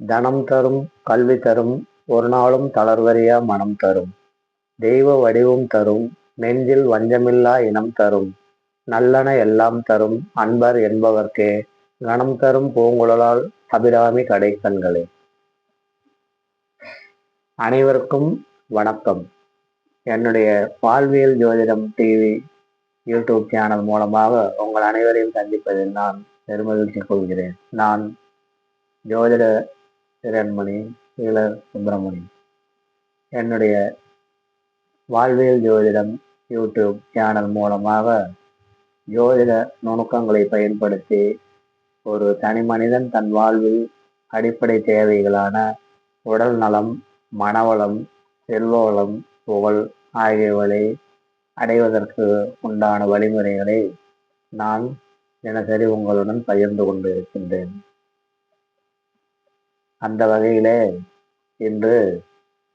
தனம் தரும் கல்வி தரும் ஒரு நாளும் தளர்வறியா மனம் தரும் தெய்வ வடிவம் தரும் நெஞ்சில் வஞ்சமில்லா இனம் தரும் நல்லன எல்லாம் தரும் அன்பர் என்பவர்க்கே கணம் தரும் பூங்குழலால் அபிராமி கடைக்கண்களே. அனைவருக்கும் வணக்கம். என்னுடைய வாழ்வியல் ஜோதிடம் டிவி யூடியூப் சேனல் மூலமாக உங்கள் அனைவரையும் சந்திப்பதில் நான் பெருமகிழ்ச்சி கொள்கிறேன். நான் ஜோதிட திறன்மணி ஈழர் சுப்பிரமணி. என்னுடைய வாழ்வியல் ஜோதிடம் யூடியூப் சேனல் மூலமாக ஜோதிட நுணுக்கங்களை பயன்படுத்தி ஒரு தனி மனிதன் தன் வாழ்வில் அடிப்படை தேவைகளான உடல் நலம், மனவளம், செல்வ வளம், புகழ் ஆகியவற்றை அடைவதற்கு உண்டான வழிமுறைகளை நான் தினசரி உங்களுடன் பகிர்ந்து கொண்டு இருக்கின்றேன். அந்த வகையிலே இன்று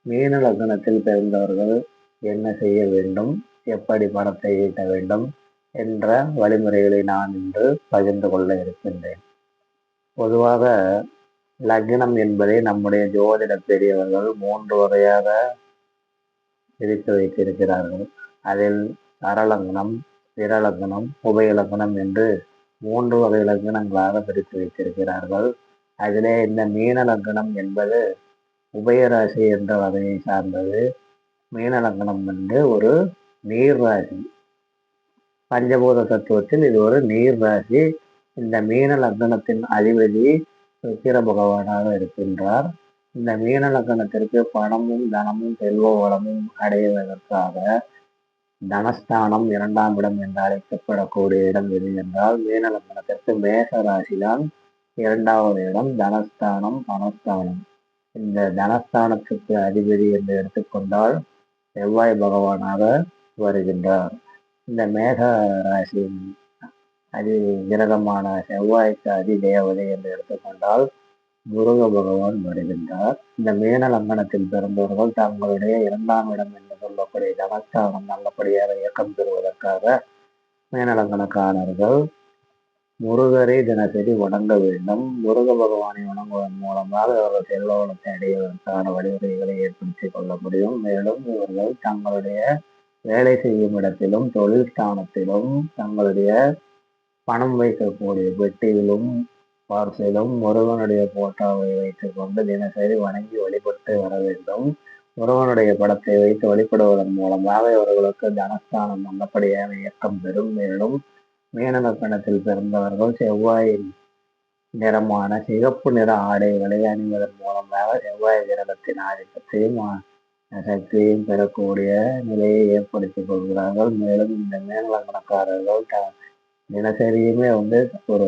மீன லக்னத்தில் பிறந்தவர்கள் என்ன செய்ய வேண்டும், எப்படி பணத்தை ஈட்ட வேண்டும் என்ற வழிமுறைகளை நான் இன்று பகிர்ந்து கொள்ள இருக்கின்றேன். பொதுவாக லக்னம் என்பதை நம்முடைய ஜோதிட பெரியவர்கள் 3 வகையாக பிரித்து வைத்திருக்கிறார்கள். அதில் சரலக்னம், ஸ்திரலக்னம், உபயலக்னம் என்று 3 வகை லக்னங்களாக பிரித்து வைத்திருக்கிறார்கள். அதிலே இந்த மீன லக்னம் என்பது உபயராசி என்ற வகையை சார்ந்தது. மீன லக்னம் வந்து ஒரு நீர் ராசி. பஞ்சபூத தத்துவத்தில் இது ஒரு நீர் ராசி. இந்த மீன லக்னத்தின் அதிபதி சுக்கிர பகவானாக இருக்கின்றார். இந்த மீன லக்னத்திற்கு பணமும் தனமும் செல்வ வளமும் அடைவதற்காக தனஸ்தானம் 2ஆம் இடம் என்று அழைக்கப்படக்கூடிய இடம் எது என்றால் மீன லக்னத்திற்கு மேஷ ராசிதான் 2வது இடம். தனஸ்தானம், பணஸ்தானம். இந்த தனஸ்தானத்துக்கு அதிபதி என்று எடுத்துக்கொண்டால் செவ்வாய் பகவானாக வருகின்றார். இந்த மேக ராசியின் கிரகமான செவ்வாய்க்கு அதிதேவதை என்று எடுத்துக்கொண்டால் முருக பகவான் வருகின்றார். இந்த மீன லக்னத்தில் பிறந்தவர்கள் தங்களுடைய 2ஆம் இடம் என்று சொல்லக்கூடிய தனஸ்தானம் நல்லபடியாக இயக்கம் பெறுவதற்காக மீன லக்னக்காரர்கள் முருகரை தினசரி வணங்க வேண்டும். முருக பகவானை வணங்குவதன் மூலமாக அவர்கள் செல்வ வளத்தை அடைவதற்கான வழிமுறைகளை ஏற்படுத்திக் கொள்ள முடியும். மேலும் இவர்கள் தங்களுடைய வேலை செய்யும் இடத்திலும் தொழில் ஸ்தானத்திலும் தங்களுடைய பணம் வைக்கக்கூடிய பெட்டியிலும் பார்சலும் முருகனுடைய போட்டோவை வைத்துக் கொண்டு தினசரி வணங்கி வழிபட்டு வர வேண்டும். முருகனுடைய படத்தை வைத்து வழிபடுவதன் மூலமாக இவர்களுக்கு தனஸ்தானம் நல்லபடியாக இயக்கம் பெறும். மேலும் மீன லக்னத்தில் பிறந்தவர்கள் செவ்வாயின் நிறமான சிகப்பு நிற ஆடைகளை அணிவதன் மூலமாக செவ்வாய் கிரகத்தின் ஆதிக்கத்தையும் சக்தியையும் பெறக்கூடிய நிலையை ஏற்படுத்திக் கொள்கிறார்கள். மேலும் இந்த மீன லக்னக்காரர்கள் தினசரியுமே ஒரு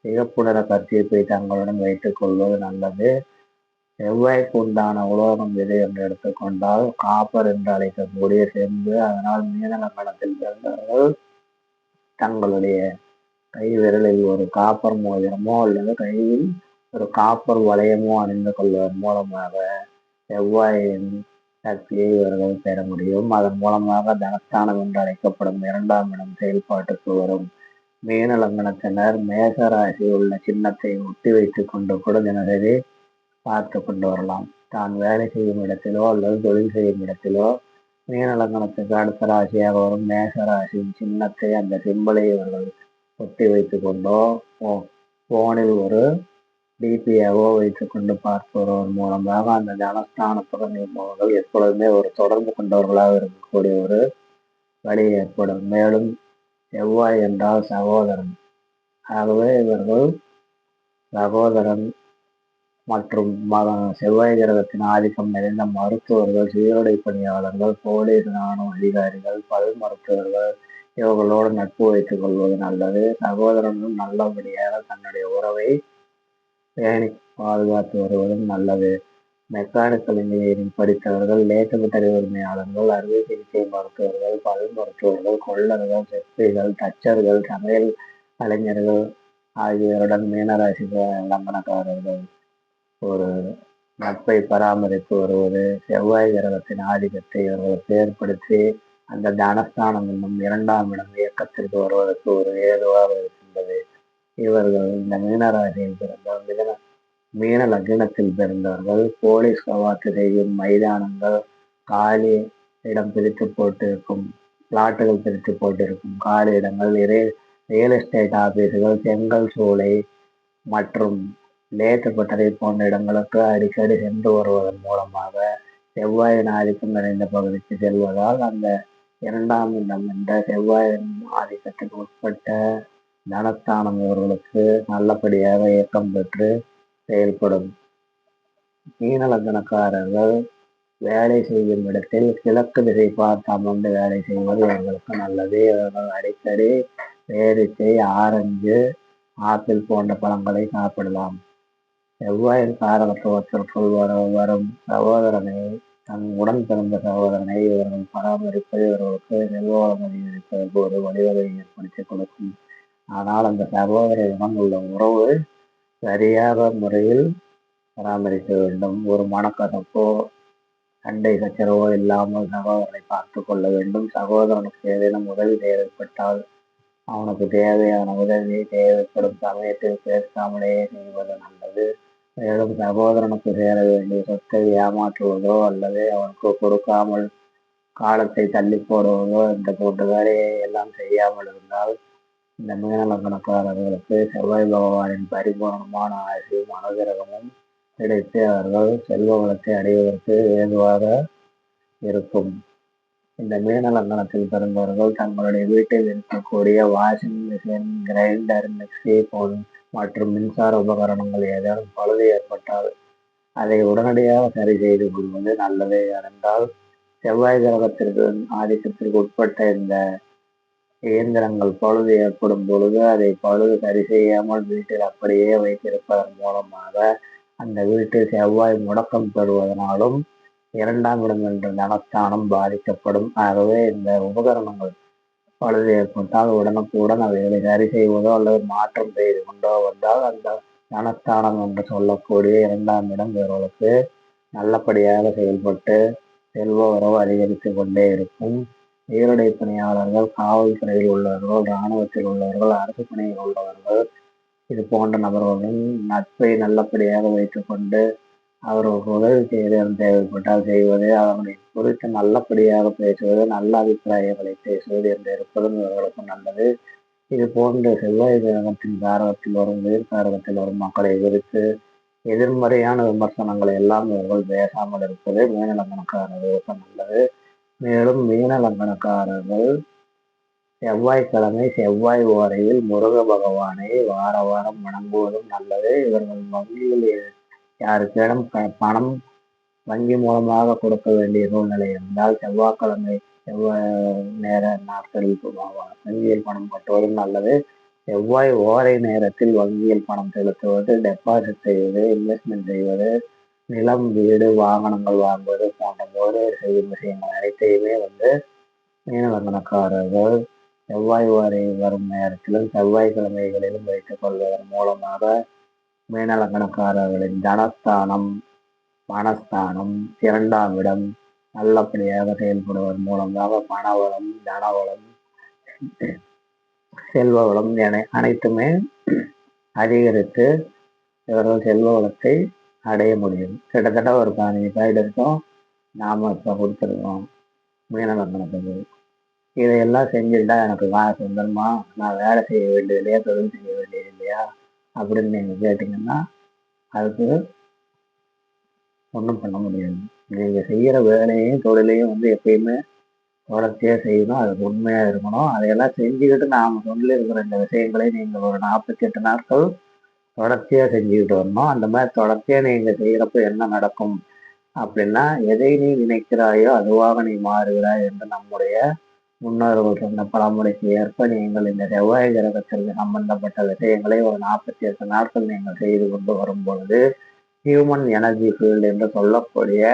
சிகப்பு நிற கர்ச்சீப்பை தங்களுடன் வைத்துக் கொள்வது நல்லது. செவ்வாய்க்கு உண்டான உலோகம் எது என்று எடுத்துக்கொண்டால் காப்பர் என்று அழைக்கக்கூடிய செம்பு. அதனால் மீன லக்னத்தில் பிறந்தவர்கள் தங்களுடைய கை விரலில் ஒரு காப்பர் மோதிரமோ அல்லது கையில் ஒரு காப்பர் வளையமோ அணிந்து கொள்வதன் மூலமாக செவ்வாயின் சக்தியை இவர்கள் பெற முடியும். அதன் மூலமாக தனஸ்தானம் என்று அழைக்கப்படும் 2ஆம் இடம் செயல்பாட்டுக்கு வரும். மீன லக்னத்தினர் மேச ராசி உள்ள சின்னத்தை ஒட்டி வைத்துக் கொண்டு கூட தினசரி பார்த்து கொண்டு வரலாம். தான் வேலை செய்யும் இடத்திலோ அல்லது தொழில் செய்யும் இடத்திலோ மீன லக்னத்துக்கு அடுத்த ராசியாக வரும் மேச ராசியின் சின்னத்தை, அந்த சிம்பலை இவர்கள் ஒட்டி வைத்துக் கொண்டோ போனில் ஒரு டிபியாவோ வைத்துக் கொண்டு பார்த்து வருவதன் மூலமாக அந்த தனஸ்தானத்துடன் இருப்பவர்கள் எப்பொழுதுமே ஒரு தொடர்பு கொண்டவர்களாக இருக்கக்கூடிய ஒரு வழி ஏற்படும். மேலும் செவ்வாய் என்றால் சகோதரன். ஆகவே இவர்கள் சகோதரன் மற்றும் செவ்வாய் கிரகத்தின் ஆதிக்கம் நிறைந்த மருத்துவர்கள், சீருடை பணியாளர்கள், போலீஸ் ராணுவ அதிகாரிகள், பல் மருத்துவர்கள் இவர்களோடு நட்பு வைத்துக் கொள்வது நல்லது. சகோதரனும் நல்லபடியாக தன்னுடைய உறவை பேணி பாதுகாத்து வருவதும் நல்லது. மெக்கானிக்கல் இன்ஜினியரிங் படித்தவர்கள், லேட்டபட்டறை உரிமையாளர்கள், அறுவை சிகிச்சை மருத்துவர்கள், பல் மருத்துவர்கள், கொள்ளர்கள், செப்பிகள், தச்சர்கள், சமையல் கலைஞர்கள் ஆகியோருடன் மீனராசி லக்னக்காரர்கள் ஒரு நட்பை பராமரித்து வருவது செவ்வாய் கிரகத்தின் ஆதிக்கத்தை இவர்களுக்கு ஏற்படுத்தி அந்த தனஸ்தானம் என்னும் 2ஆம் இடம் இயக்கத்திற்கு வருவதற்கு ஒரு ஏதுவாக இருக்கின்றது. இவர்கள் இந்த மீனராசியில் பிறந்த மீன லக்னத்தில் பிறந்தவர்கள் போலீஸ் கவாத்து செய்யும் மைதானங்கள், காலி இடம் பிரித்து போட்டிருக்கும் பிளாட்டுகள் பிரித்து போட்டிருக்கும் காலி இடங்கள், ரியல் எஸ்டேட் ஆபீஸுகள், செங்கல் சூளை மற்றும் லேத்து பட்டறை போன்ற இடங்களுக்கு அடிக்கடி சென்று வருவதன் மூலமாக செவ்வாயின் ஆதிக்கம் நிறைந்த பகுதிக்கு செல்வதால் அந்த இரண்டாம் இடம் என்ற செவ்வாயின் ஆதிக்கத்துக்கு உட்பட்ட தனஸ்தானம் இவர்களுக்கு நல்லபடியாக இயக்கம் பெற்று செயல்படும். மீன லக்னக்காரர்கள் வேலை செய்யும் இடத்தில் கிழக்கு திசை பார்த்து அமர்ந்து வேலை செய்வது இவர்களுக்கு நல்லது. இவர்கள் அடிக்கடி பேரிச்சை, ஆரஞ்சு, ஆப்பிள் போன்ற பழங்களை சாப்பிடலாம். செவ்வாயின் காரகத்துவத்திற்குள் வரும் சகோதரனை, தன் உடன் பிறந்த சகோதரனை இவர்கள் பராமரிப்பது இவர்களுக்கு செல்வவளம் அதிகரிப்பதற்கு ஒரு வழிவகை ஏற்படுத்தி கொடுக்கும். ஆனால் அந்த சகோதரரிடம் உள்ள உறவு சரியாக முறையில் பராமரிக்க வேண்டும். ஒரு மனக்கசப்போ சண்டை சச்சரவோ இல்லாமல் சகோதரனை பார்த்து கொள்ள வேண்டும். சகோதரனுக்கு ஏதேனும் உதவி தேவைப்பட்டால் அவனுக்கு தேவையான உதவி தேவைப்படும் சமயத்தில் பேசாமலேயே செய்வது நல்லது. மேலும் சகோதரனுக்கு சேர வேண்டிய சொத்தை ஏமாற்றுவதோ அல்லது அவனுக்கு கொடுக்காமல் காலத்தை தள்ளி போடுவதோ இந்த போன்ற வேலையை எல்லாம் செய்யாமல் இருந்தால் இந்த மீன லக்னக்காரர்களுக்கு செவ்வாய் பகவானின் பரிபூர்ணமான ஆசையும் அனுகிரகமும் கிடைத்து அவர்கள் செல்வ வளத்தை அடைவதற்கு ஏதுவாக இருக்கும். இந்த மீன லக்னத்தில் பிறந்தவர்கள் தங்களுடைய வீட்டில் இருக்கக்கூடிய வாஷிங் மிஷின், கிரைண்டர், மிக்சி மற்றும் மின்சார உபகரணங்கள் ஏதேனும் பழுது ஏற்பட்டால் அதை உடனடியாக சரி செய்து கொள்வது நல்லது. ஏனென்றால் செவ்வாய் கிரகத்திற்கு ஆதிக்கத்திற்கு உட்பட்ட இந்த இயந்திரங்கள் பழுது ஏற்படும் பொழுது அதை பழுது சரி செய்யாமல் வீட்டில் அப்படியே வைத்திருப்பதன் மூலமாக அந்த வீட்டில் செவ்வாய் முடக்கம் பெறுவதனாலும் இரண்டாம் இடம் என்ற தனஸ்தானம் பாதிக்கப்படும். ஆகவே இந்த உபகரணங்கள் பழுது ஏற்பட்டால் உடனுக்குடன் அவைகளை சரி செய்வதோ அல்லது மாற்றம் செய்து கொண்டோ வந்தால் அந்த தனஸ்தானம் என்று சொல்லக்கூடிய இரண்டாம் இடம் இவர்களுக்கு நல்லபடியாக செயல்பட்டு செல்வ உறவு அதிகரித்து கொண்டே இருக்கும். ஈருடை பணியாளர்கள், காவல்துறையில் உள்ளவர்கள், இராணுவத்தில் உள்ளவர்கள், அரசு பணியில் உள்ளவர்கள் இது போன்ற நபர்களுடன் நட்பை நல்லபடியாக வைத்துக்கொண்டு அவர்களுக்கு உதவி செய்து தேவைப்பட்டால் செய்வது, அவர்களை குறித்து நல்லபடியாக பேசுவது, நல்ல அபிப்பிராயங்களை பேசுவது என்று இருப்பதும் இவர்களுக்கு நல்லது. இது போன்ற செவ்வாய் கிரகத்தின் காரகத்தில் வரும், உயிர் காரகத்தில் வரும் மக்களை குறித்து எதிர்மறையான விமர்சனங்களை எல்லாம் இவர்கள் பேசாமல் இருப்பது மீன லக்னக்காரர்களுக்கு நல்லது. மேலும் மீன லக்னக்காரர்கள் செவ்வாய்க்கிழமை செவ்வாய் ஓரையில் முருக பகவானை வார வாரம் வணங்குவதும் நல்லது. இவர்கள் வங்கியில் யாருக்கேனும் பணம் வங்கி மூலமாக கொடுக்க வேண்டிய சூழ்நிலை இருந்தால் செவ்வாய்க்கிழமை நேர நாட்களில் வங்கியில் பணம் கட்டுவதும் நல்லது. செவ்வாய் ஓரை நேரத்தில் வங்கியில் பணம் செலுத்துவது, டெபாசிட் செய்வது, இன்வெஸ்ட்மெண்ட் செய்வது, நிலம், வீடு, வாகனங்கள் வாங்குவது போன்ற முதலீடு செய்யும் விஷயங்கள் அனைத்தையுமே மீன லக்னக்காரர்கள் செவ்வாய் ஓரை வரும் நேரத்திலும் செவ்வாய்க்கிழமைகளிலும் வைத்துக் கொள்வதன் மூலமாக மீன லக்னக்காரர்களின் தனஸ்தானம், மனஸ்தானம், இரண்டாம் இடம் நல்லபடியாக செயல்படுவதன் மூலமாக பணவளம், தனவளம், செல்வ வளம் என அனைத்துமே அதிகரித்து இவர்கள் செல்வ வளத்தை அடைய முடியும். கிட்டத்தட்ட ஒரு 15 இருக்கும் நாம இப்ப கொடுத்துருக்கோம் மீன லக்னத்துக்கு. இதையெல்லாம் செஞ்சுட்டா எனக்கு காசு வந்துருமா, நான் வேலை செய்ய வேண்டியது இல்லையா, தொழில் செய்ய வேண்டியது இல்லையா அப்படின்னு நீங்க கேட்டீங்கன்னா அதுக்கு ஒன்றும் பண்ண முடியாது. நீங்க செய்யற வேலையையும் தொழிலையும் எப்பயுமே தொடர்ச்சியா செய்யணும், அதுக்கு உண்மையா இருக்கணும். அதையெல்லாம் செஞ்சுக்கிட்டு நாம சொல்லியிருக்கிற இந்த விஷயங்களை நீங்க ஒரு 48 நாட்கள் தொடர்ச்சியா செஞ்சுக்கிட்டு வரணும். அந்த மாதிரி தொடர்ச்சியா நீங்க செய்யறப்ப என்ன நடக்கும் அப்படின்னா, எதை நீ நினைக்கிறாயோ அதுவாக நீ மாறுகிறாய் என்று நம்முடைய முன்னோர்கள் சொன்ன பழமொழிக்கு ஏற்ப நீங்கள் இந்த செவ்வாய் கிரகத்திற்கு சம்பந்தப்பட்ட விஷயங்களை ஒரு 48 நாட்கள் நீங்கள் செய்து கொண்டு வரும் பொழுது ஹியூமன் எனர்ஜி ஃபீல்டு என்று சொல்லக்கூடிய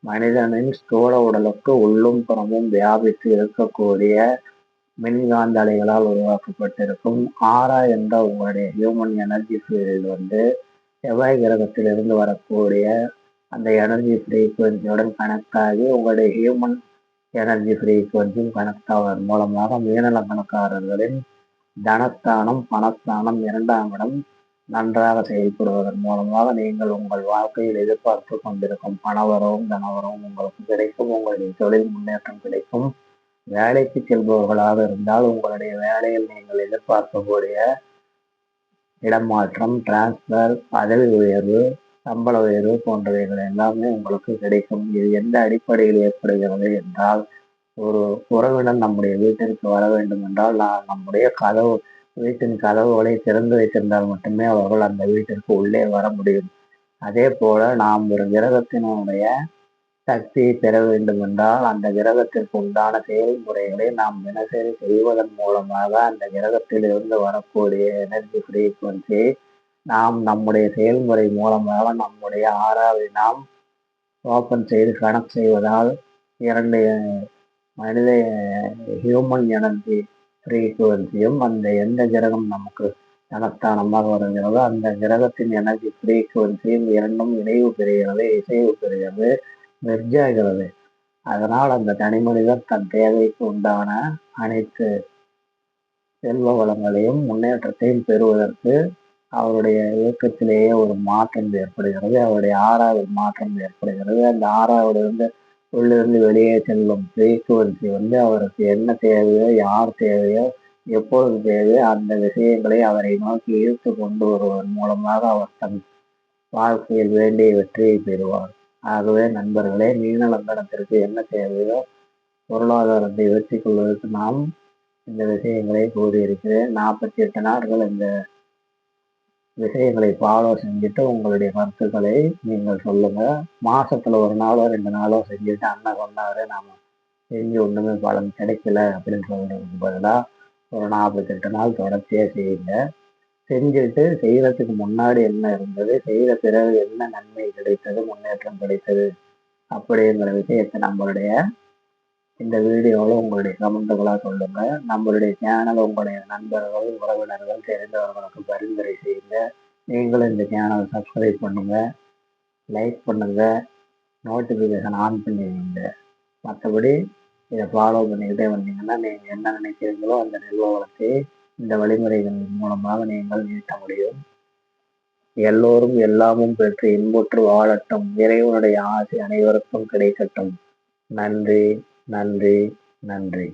மனிதனின் ஸ்தூல உடலுக்கு உள்ளும் புறமும் வியாபித்து இருக்கக்கூடிய மின்காந்த அலைகளால் உருவாக்கப்பட்டிருக்கும் ஆரா என்ற உங்களுடைய ஹியூமன் எனர்ஜி ஃபீல்டு செவ்வாய் கிரகத்திலிருந்து வரக்கூடிய அந்த எனர்ஜி ஃப்ரீக்குவன்சியுடன் கனெக்ட் ஆகி உங்களுடைய ஹியூமன் எனர்ஜி ஃப்ரீக்குவன்சியும் கனெக்ட் ஆவதன் மூலமாக மீன லக்னக்காரர்களின் தனஸ்தானம், பணஸ்தானம், இரண்டாம் இடம் நன்றாக செயல்படுவதன் மூலமாக நீங்கள் உங்கள் வாழ்க்கையில் எதிர்பார்த்து கொண்டிருக்கும் பணவரவும் தனவரவும் உங்களுக்கு கிடைக்கும். உங்களுடைய தொழில் முன்னேற்றம் கிடைக்கும். வேலைக்கு செல்பவர்களாக இருந்தால் உங்களுடைய வேலையில் நீங்கள் எதிர்பார்க்கக்கூடிய இடமாற்றம், டிரான்ஸ்பர், பதவி உயர்வு, சம்பள உயர்வு போன்றவைகள் எல்லாமே உங்களுக்கு கிடைக்கும். இது எந்த அடிப்படையில் ஏற்படுகிறது என்றால், ஒரு உறவினர் நம்முடைய வீட்டிற்கு வர வேண்டும் என்றால் நம்முடைய வீட்டின் கதவுகளை திறந்து வைத்திருந்தால் மட்டுமே அவர்கள் அந்த வீட்டிற்கு உள்ளே வர முடியும். அதே போல நாம் ஒரு கிரகத்தினுடைய சக்தியை பெற வேண்டும் என்றால் அந்த கிரகத்திற்கு உண்டான செயல்முறைகளை நாம் தினசரி செய்வதன் மூலமாக அந்த கிரகத்தில் இருந்து வரக்கூடிய எனர்ஜி ஃப்ரீக்குவன்சி நாம் நம்முடைய செயல்முறை மூலமாக நம்முடைய ஆறாவை நாம் ஓப்பன் செய்து கனெக்ட் செய்வதால் 2 மனித ஹியூமன் எனர்ஜி ஃப்ரீக்குவன்சியும் அந்த எந்த கிரகம் நமக்கு தனஸ்தானமாக வருகிறதோ அந்த கிரகத்தின் எனர்ஜி ஃப்ரீக்குவன்சியும் இரண்டும் இணைவு பெறுகிறது, இசைவு பெறுகிறது, மெர்ஜ் ஆகிறது. அதனால் அந்த தனி மனிதர் தன் தேவைக்கு உண்டான அனைத்து செல்வ வளங்களையும் முன்னேற்றத்தையும் பெறுவதற்கு அவருடைய இயக்கத்திலேயே ஒரு மாற்றம் ஏற்படுகிறது. அவருடைய ஆறாவில் மாற்றம் ஏற்படுகிறது. அந்த ஆறாவிலிருந்து உள்ளிருந்து வெளியே செல்லும் ஃப்ரீக்குவன்சி அவருக்கு என்ன தேவையோ, யார் தேவையோ, எப்பொழுது தேவையோ அந்த விஷயங்களை அவரை நோக்கி ஈர்த்து கொண்டு வருவதன் மூலமாக அவர் தன் வாழ்க்கையில் வேண்டிய வெற்றியை பெறுவார். ஆகவே நண்பர்களே, மீன லக்னத்திற்கு என்ன தேவையோ பொருளாதாரத்தை வெற்றி கொள்வதற்கு நாம் இந்த விஷயங்களை கூறியிருக்கிறேன். 48 நாட்கள் இந்த விஷயங்களை ஃபாலோ செஞ்சுட்டு உங்களுடைய கருத்துக்களை நீங்கள் சொல்லுங்க. மாசத்துல 1 நாளோ 2 நாளோ செஞ்சுட்டு அண்ணன் சொன்னாரு நாம செஞ்சு ஒண்ணுமே பலன் கிடைக்கல அப்படின்னு சொல்றதுக்கு பதிலாக ஒரு 48 நாள் தொடர்ச்சியா செய்யுங்க. செஞ்சுட்டு செய்யறதுக்கு முன்னாடி என்ன இருந்தது, செய்த பிறகு என்ன நன்மை கிடைத்தது, முன்னேற்றம் கிடைத்தது அப்படிங்கிற விஷயத்தை நம்மளுடைய இந்த வீடியோவில் உங்களுடைய கமெண்ட்டுகளா சொல்லுங்க. நம்மளுடைய சேனல் உங்களுடைய நண்பர்கள், உறவினர்கள், தெரிந்தவர்களுக்கு பரிந்துரை செய்யுங்க. நீங்களும் இந்த சேனலை சப்ஸ்கிரைப் பண்ணுங்க, லைக் பண்ணுங்க, நோட்டிஃபிகேஷன் ஆன் பண்ணி வைங்க. மற்றபடி இதை ஃபாலோ பண்ணிக்கிட்டே வந்தீங்கன்னா நீங்கள் என்ன நினைக்கிறீங்களோ அந்த நிர்வாகத்தை இந்த வழிமுறைகளின் மூலமாக நீங்கள் நீட்ட முடியும். எல்லோரும் எல்லாமும் பெற்று இன்புற்று வாழட்டும். இறைவனுடைய ஆசை அனைவருக்கும் கிடைக்கட்டும். நன்றி, நன்றி, நன்றி.